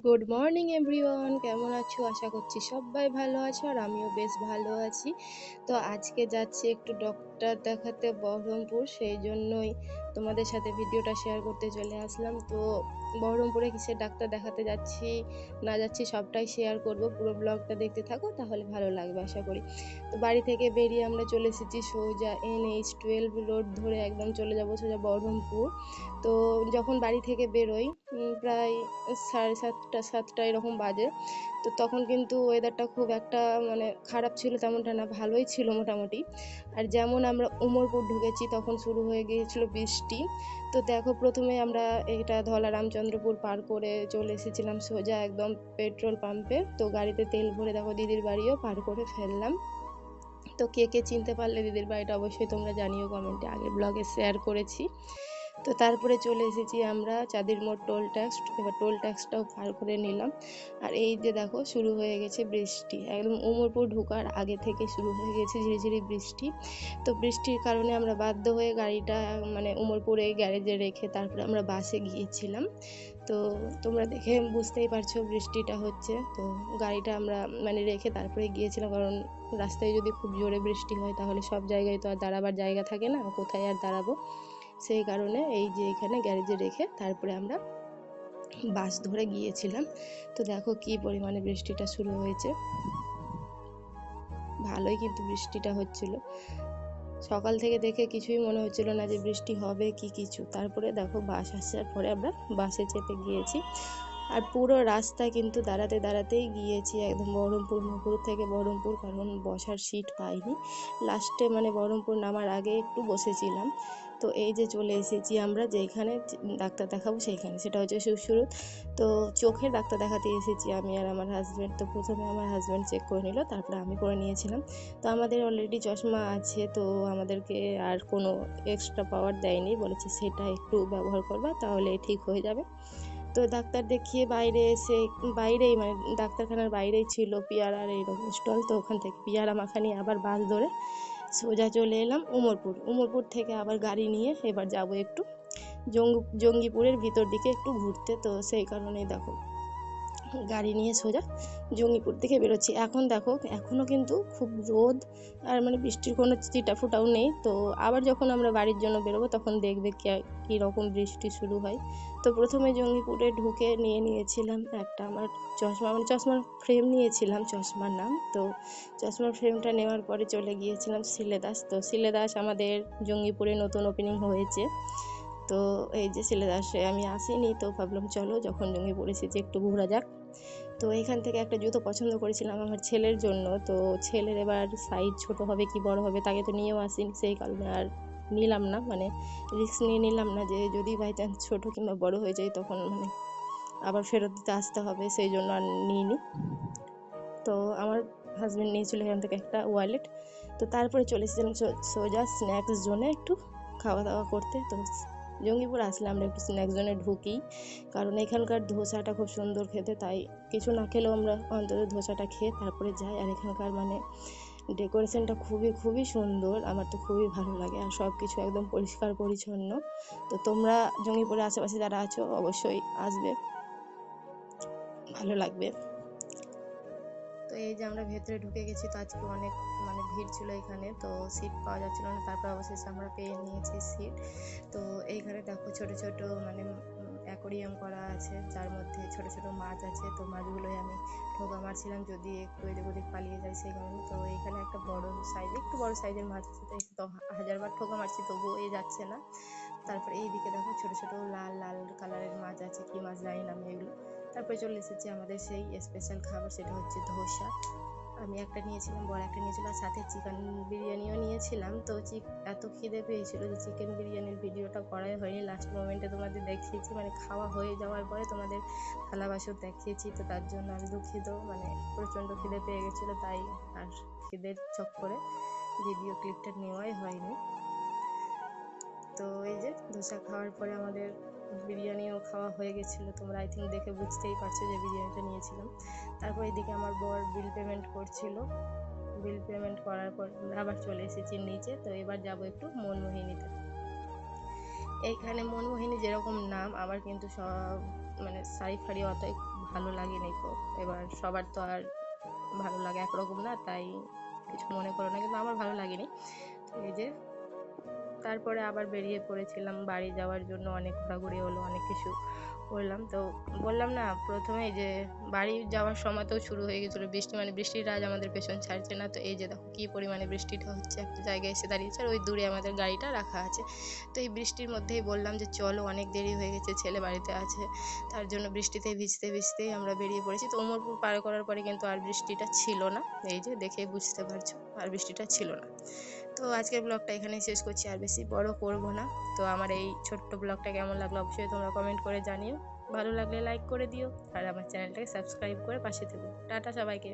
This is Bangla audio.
গুড মর্নিং এভরিওয়ান, কেমন আছো? আশা করছি সবাই ভালো আছো আর আমিও বেশ ভালো আছি। তো আজকে যাচ্ছি একটু ডক্টর দেখাতে বহরমপুর, সেই জন্যই তোমাদের সাথে ভিডিওটা শেয়ার করতে চলে আসলাম। তো বহরমপুরে কিসের ডাক্তার দেখাতে যাচ্ছি না যাচ্ছি সবটাই শেয়ার করব, পুরো ব্লগটা দেখতে থাকো তাহলে ভালো লাগবে আশা করি। তো বাড়ি থেকে বেরিয়ে আমরা চলে এসেছি সোজা NH-12 রোড ধরে একদম চলে যাব সোজা বহরমপুর। তো যখন বাড়ি থেকে বেরোই প্রায় 7:30 এরকম বাজে। তো তখন কিন্তু ওয়েদারটা খুব একটা মানে খারাপ ছিল তেমনটা না, ভালোই ছিল মোটামুটি। আর যেমন আমরা উমরপুর ঢুকেছি তখন শুরু হয়ে গিয়েছিল বৃষ্টি। তো দেখো প্রথমে আমরা এটা ধলা রামচন্দ্রপুর পার করে চলে এসেছিলাম সোজা একদম পেট্রোল পাম্পে। তো গাড়িতে তেল ভরে দেখো দিদির বাড়িও পার করে ফেললাম। তো কে কে চিনতে পারলে দিদির বাড়িটা অবশ্যই তোমরা জানিও কমেন্টে, আগের ব্লগে শেয়ার করেছি। তো তারপরে চলে এসেছি আমরা চাঁদির মোড় টোল ট্যাক্স, এবার টোল ট্যাক্সটাও পার করে নিলাম। আর এই যে দেখো শুরু হয়ে গেছে বৃষ্টি, একদম উমরপুর ঢোকার আগে থেকে শুরু হয়ে গেছে ঝিরিঝিরি বৃষ্টি। তো বৃষ্টির কারণে আমরা বাধ্য হয়ে গাড়িটা মানে উমরপুরে গ্যারেজে রেখে তারপরে আমরা বাসে গিয়েছিলাম। তো তোমরা দেখে বুঝতেই পারছো বৃষ্টিটা হচ্ছে, তো গাড়িটা আমরা মানে রেখে তারপরে গিয়েছিলাম, কারণ রাস্তায় যদি খুব জোরে বৃষ্টি হয় তাহলে সব জায়গায় তো আর দাঁড়াবার জায়গা থাকে না, কোথায় আর দাঁড়াবো। সেই কারণে এই যে এখানে গ্যারেজে রেখে তারপরে আমরা বাস ধরে গিয়েছিলাম। তো দেখো কি পরিমাণে বৃষ্টিটা শুরু হয়েছে, ভালোই কিন্তু বৃষ্টিটা হচ্ছিল। সকাল থেকে দেখে কিছুই মনে হচ্ছিল না যে বৃষ্টি হবে কি কিছু, তারপরে দেখো বাস আসার পরে আমরা বাসে চেপে গিয়েছি। আর পুরো রাস্তা কিন্তু দাঁড়াতে দাঁড়াতেই গিয়েছি একদম বহরমপুর, মুকুর থেকে বহরমপুর, কারণ বসার সিট পাইনি। লাস্টে মানে বহরমপুর নামার আগে একটু বসেছিলাম। তো এই যে চলে এসেছি আমরা যেখানে ডাক্তার দেখাবো সেইখানে, সেটা হচ্ছে সুরত। তো চোখের ডাক্তার দেখাতে এসেছি আমি আর আমার হাজব্যান্ড। তো প্রথমে আমার হাজব্যান্ড চেক করে নিল, তারপরে আমি করে নিয়েছিলাম। তো আমাদের অলরেডি চশমা আছে, তো আমাদেরকে আর কোনো এক্সট্রা পাওয়ার দেয়নি, বলেছে সেটা একটু ব্যবহার করবা তাহলে ঠিক হয়ে যাবে। তো ডাক্তার দেখিয়ে বাইরে এসে, বাইরেই মানে ডাক্তারখানার বাইরেই ছিল পেয়ারার এইরকম স্টল, তো ওখান থেকে পেয়ারা মাখা নিয়ে আবার বাস ধরে সোজা চলে এলাম উমরপুর। উমরপুর থেকে আবার গাড়ি নিয়ে এবার যাব একটু জঙ্গিপুরের ভিতর দিকে একটু ঘুরতে। তো সেই কারণেই দেখো গাড়ি নিয়ে সোজা জঙ্গিপুর থেকে বেরোচ্ছি। এখন দেখো এখনও কিন্তু খুব রোদ, আর মানে বৃষ্টির কোনো চিটা ফুটাও নেই। তো আবার যখন আমরা বাড়ির জন্য বেরোবো তখন দেখবে কী রকম বৃষ্টি শুরু হয়। তো প্রথমে জঙ্গিপুরে ঢুকে নিয়েছিলাম একটা আমার চশমা, মানে চশমার ফ্রেম নিয়েছিলাম, চশমার নাম। তো চশমার ফ্রেমটা নেওয়ার পরে চলে গিয়েছিলাম সিলেদাস। তো সিলেদাস আমাদের জঙ্গিপুরে নতুন ওপেনিং হয়েছে। তো এই যে সিলেদাসে আমি আসিনি, তো ভাবলাম চলো যখন জঙ্গিপুর এসেছি একটু ঘোরা যাক। তো এখান থেকে একটা জুতো পছন্দ করেছিলাম আমার ছেলের জন্য। তো ছেলের এবার সাইজ ছোট হবে কি বড় হবে, তাকে তো নিয়েও আসিনি, সেই কারণে আর নিলাম না, মানে রিস্ক নিয়ে নিলাম না যে যদি বাই চান্স ছোটো কিংবা বড় হয়ে যায় তখন মানে আবার ফেরত দিতে আসতে হবে, সেই জন্য আর নিইনি। তো আমার হাজব্যান্ড নিয়েছিল এখান থেকে একটা ওয়ালেট। তো তারপরে চলে এসেছিলাম সোজা স্ন্যাক্স জোনে একটু খাওয়া দাওয়া করতে। তো জঙ্গিপুর আসলে আমরা একটু স্ন্যাক্স জোনে ঢুকি, কারণ এখানকার ধোসাটা খুব সুন্দর খেতে, তাই কিছু না খেলেও আমরা অন্তত ধোসাটা খেয়ে তারপরে যাই। আর এখানকার মানে ডেকোরেশনটা খুবই খুবই সুন্দর, আমার তো খুবই ভালো লাগে, আর সব কিছু একদম পরিষ্কার পরিচ্ছন্ন। তো তোমরা জঙ্গিপুরের আশেপাশে যারা আছো অবশ্যই আসবে, ভালো লাগবে। তো এই যে আমরা ভেতরে ঢুকে গেছি, তো আজকে অনেক মানে ভিড় ছিল এখানে, তো সিট পাওয়া যাচ্ছিল না, তারপর অবশেষে আমরা পেয়ে নিয়েছি সিট। তো এইখানে দেখো ছোট ছোট মানে অ্যাকোরিয়াম করা আছে, যার মধ্যে ছোট ছোট মাছ আছে। তো মাছগুলোই আমি ঠোকা মারছিলাম যদি একটু এদিক ওদিক পালিয়ে যায় সেই কারণে। তো এখানে একটা বড় সাইজ, একটু বড় সাইজের মাছ আছে, তো তো 1000বার ঠোকা মারছি তবুও এ যাচ্ছে না। তারপরে এইদিকে দেখো ছোট ছোট লাল লাল কালারের মাছ আছে, কি মাছ জানি না আমি এগুলো। তারপরে চলে এসেছি আমাদের সেই স্পেশাল খাবার, সেটা হচ্ছে ধোসা। আমি একটা নিয়েছিলাম, বড় একটা নিয়েছিলাম, আর সাথে চিকেন বিরিয়ানিও নিয়েছিলাম। তো এত খিদে পেয়েছিল যে চিকেন বিরিয়ানির ভিডিওটা করাই হয়নি, লাস্ট মোমেন্টে তোমাদের দেখিয়েছি, মানে খাওয়া হয়ে যাওয়ার পরে তোমাদের থালা বাসন দেখিয়েছি। তো তার জন্য আমি দুঃখিত, মানে প্রচণ্ড খিদে পেয়ে গেছিলো, তাই আর খিদের চক্করে ভিডিও ক্লিপটা নেওয়াই হয়নি। তো এই যে ধোসা খাওয়ার পরে আমাদের বিরিয়ানিও খাওয়া হয়ে গেছিলো, তোমরা আই থিঙ্ক দেখে বুঝতেই পারছো যে বিরিয়ানিটা নিয়েছিলাম। তারপর এদিকে আমার বর বিল পেমেন্ট করছিল, বিল পেমেন্ট করার পর আবার চলে এসেছি নিচে। তো এবার যাব একটু মনমোহিনীতে। এইখানে মনমোহিনী যেরকম নাম, আমার কিন্তু সব মানে শাড়ি ফাড়ি অত ভালো লাগেনি। তো এবার সবার তো আর ভালো লাগে একরকম না, তাই কিছু মনে করো না, কিন্তু আমার ভালো লাগেনি। তো এই যে তারপরে আবার বেরিয়ে পড়েছিলাম বাড়ি যাওয়ার জন্য। অনেক ঘোরাঘুরি হলো, অনেক কিছু করলাম। তো বললাম না প্রথমেই যে বাড়ি যাওয়ার সময় তো শুরু হয়ে গেছিলো বৃষ্টি, মানে বৃষ্টির রাজ আমাদের পেছন ছাড়ছে না। তো এই যে দেখো কী পরিমাণে বৃষ্টিটা হচ্ছে, একটা জায়গায় এসে দাঁড়িয়েছে আর ওই দূরে আমাদের গাড়িটা রাখা আছে। তো এই বৃষ্টির মধ্যেই বললাম যে চলো, অনেক দেরি হয়ে গেছে, ছেলে বাড়িতে আছে। তার জন্য বৃষ্টিতে ভিজতে ভিজতেই আমরা বেরিয়ে পড়েছি। তো ওমরপুর পার করার পরে কিন্তু আর বৃষ্টিটা ছিল না, এই যে দেখে বুঝতে পারছো আর বৃষ্টিটা ছিল না। তো আজকের ব্লগটা এখানেই শেষ করছি, আর বেশি বড় করব না। তো আমার এই ছোট্ট ব্লগটা কেমন লাগলো অবশ্যই তোমরা কমেন্ট করে জানিও। ভালো লাগলে লাইক করে দিও আর আমার চ্যানেলটাকে সাবস্ক্রাইব করে পাশে থেকো। টাটা সবাইকে।